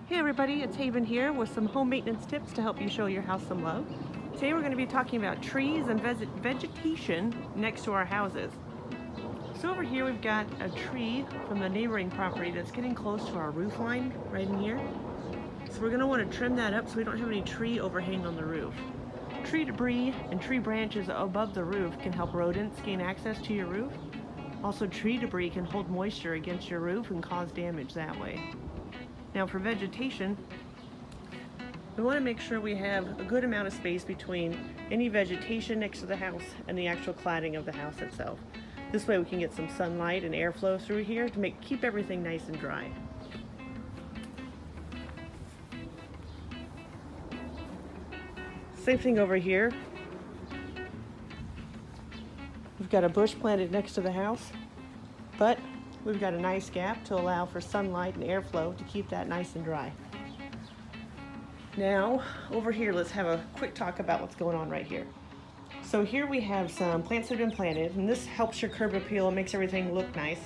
Hey everybody, it's Haven here with some home maintenance tips to help you show your house some love. Today we're going to be talking about trees and vegetation next to our houses. So over here we've got a tree from the neighboring property that's getting close to our roof line right in here. So we're going to want to trim that up so we don't have any tree overhang on the roof. Tree debris and tree branches above the roof can help rodents gain access to your roof. Also, tree debris can hold moisture against your roof and cause damage that way. Now for vegetation, we want to make sure we have a good amount of space between any vegetation next to the house and the actual cladding of the house itself. This way we can get some sunlight and airflow through here to keep everything nice and dry. Same thing over here. We've got a bush planted next to the house, but we've got a nice gap to allow for sunlight and airflow to keep that nice and dry. Now, over here, let's have a quick talk about what's going on right here. So here we have some plants that have been planted, and this helps your curb appeal and makes everything look nice.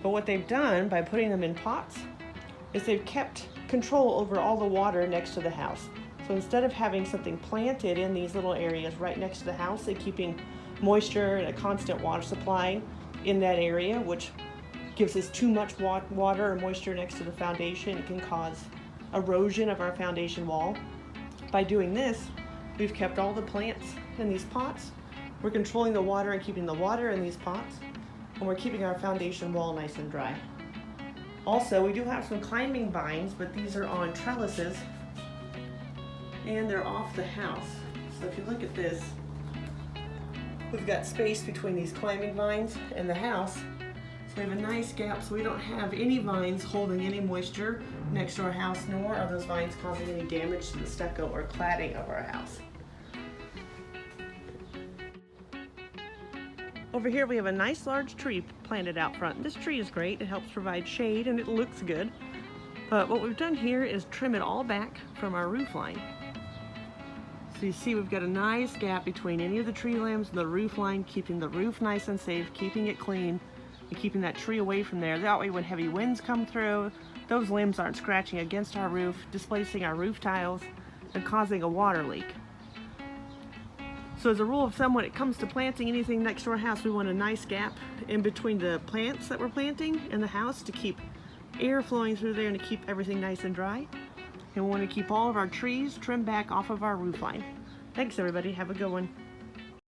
But what they've done by putting them in pots is they've kept control over all the water next to the house. So instead of having something planted in these little areas right next to the house, they're keeping moisture and a constant water supply in that area, which gives us too much water or moisture next to the foundation. It can cause erosion of our foundation wall. By doing this, we've kept all the plants in these pots. We're controlling the water and keeping the water in these pots, and we're keeping our foundation wall nice and dry. Also, we do have some climbing vines, but these are on trellises and they're off the house. So if you look at this, we've got space between these climbing vines and the house. So we have a nice gap so we don't have any vines holding any moisture next to our house, nor are those vines causing any damage to the stucco or cladding of our house. Over here we have a nice large tree planted out front. This tree is great. It helps provide shade and it looks good. But what we've done here is trim it all back from our roof line. So you see we've got a nice gap between any of the tree limbs and the roof line, keeping the roof nice and safe, keeping it clean, and keeping that tree away from there. That way when heavy winds come through, those limbs aren't scratching against our roof, displacing our roof tiles, and causing a water leak. So as a rule of thumb, when it comes to planting anything next to our house, we want a nice gap in between the plants that we're planting and the house to keep air flowing through there and to keep everything nice and dry. And we want to keep all of our trees trimmed back off of our roof line. Thanks everybody, have a good one.